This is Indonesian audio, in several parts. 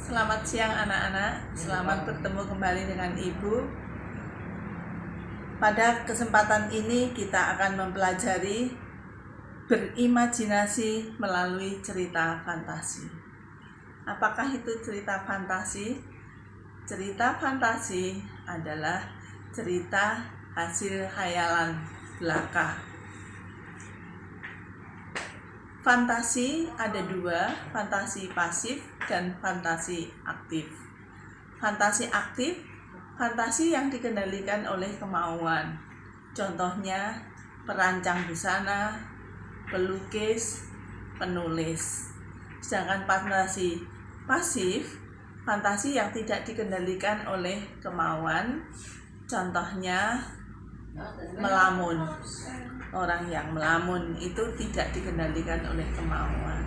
Selamat siang anak-anak, selamat bertemu kembali dengan Ibu. Pada kesempatan ini kita akan mempelajari berimajinasi melalui cerita fantasi. Apakah itu cerita fantasi? Cerita fantasi adalah cerita hasil khayalan belaka. Fantasi ada dua, fantasi pasif dan fantasi aktif. Fantasi aktif, fantasi yang dikendalikan oleh kemauan. Contohnya, perancang busana, pelukis, penulis. Sedangkan fantasi pasif, fantasi yang tidak dikendalikan oleh kemauan. Contohnya, melamun. Orang yang melamun itu tidak dikendalikan oleh kemauan.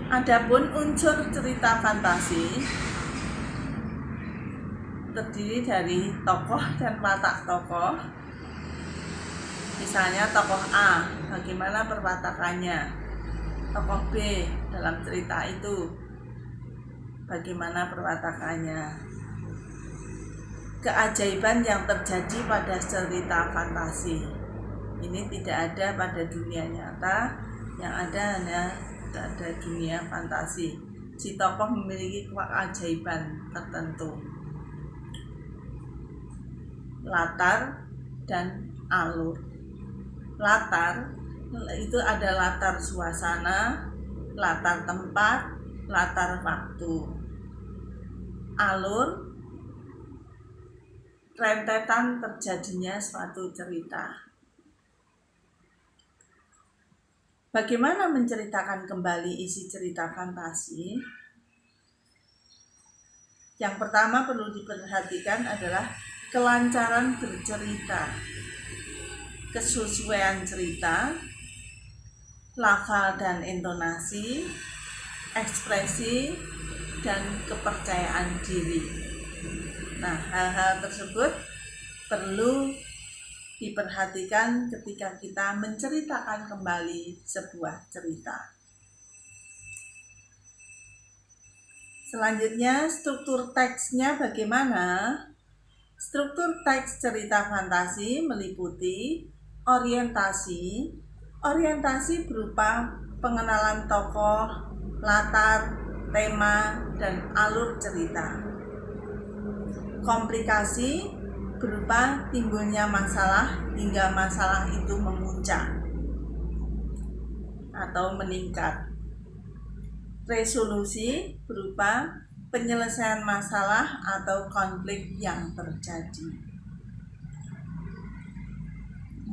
Adapun unsur cerita fantasi terdiri dari tokoh dan watak tokoh. Misalnya tokoh A, bagaimana perwatakannya. Tokoh B dalam cerita itu, bagaimana perwatakannya. Keajaiban yang terjadi pada cerita fantasi ini tidak ada pada dunia nyata, yang ada hanya pada dunia fantasi. Si tokoh memiliki keajaiban tertentu. Latar dan alur. Latar itu ada latar suasana, latar tempat, latar waktu. Alur, rentetan terjadinya suatu cerita. Bagaimana menceritakan kembali isi cerita fantasi? Yang pertama perlu diperhatikan adalah kelancaran bercerita, kesesuaian cerita, lafal dan intonasi, ekspresi, dan kepercayaan diri. Nah, hal-hal tersebut perlu diperhatikan ketika kita menceritakan kembali sebuah cerita. Selanjutnya, struktur teksnya bagaimana? Struktur teks cerita fantasi meliputi orientasi. Orientasi berupa pengenalan tokoh, latar, tema, dan alur cerita. Komplikasi berupa timbulnya masalah hingga masalah itu memuncak atau meningkat. Resolusi berupa penyelesaian masalah atau konflik yang terjadi.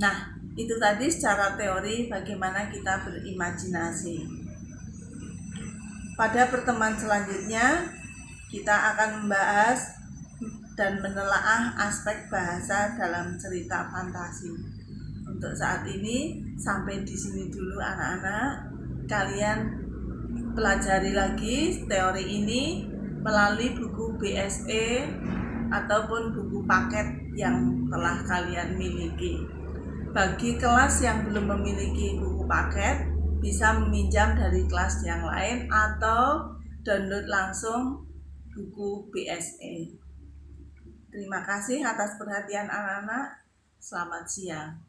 Nah, itu tadi secara teori bagaimana kita berimajinasi. Pada pertemuan selanjutnya kita akan membahas dan menelaah aspek bahasa dalam cerita fantasi. Untuk saat ini sampai di sini dulu anak-anak. Kalian pelajari lagi teori ini melalui buku BSE ataupun buku paket yang telah kalian miliki. Bagi kelas yang belum memiliki buku paket, bisa meminjam dari kelas yang lain atau download langsung buku BSE. Terima kasih atas perhatian anak-anak. Selamat siang.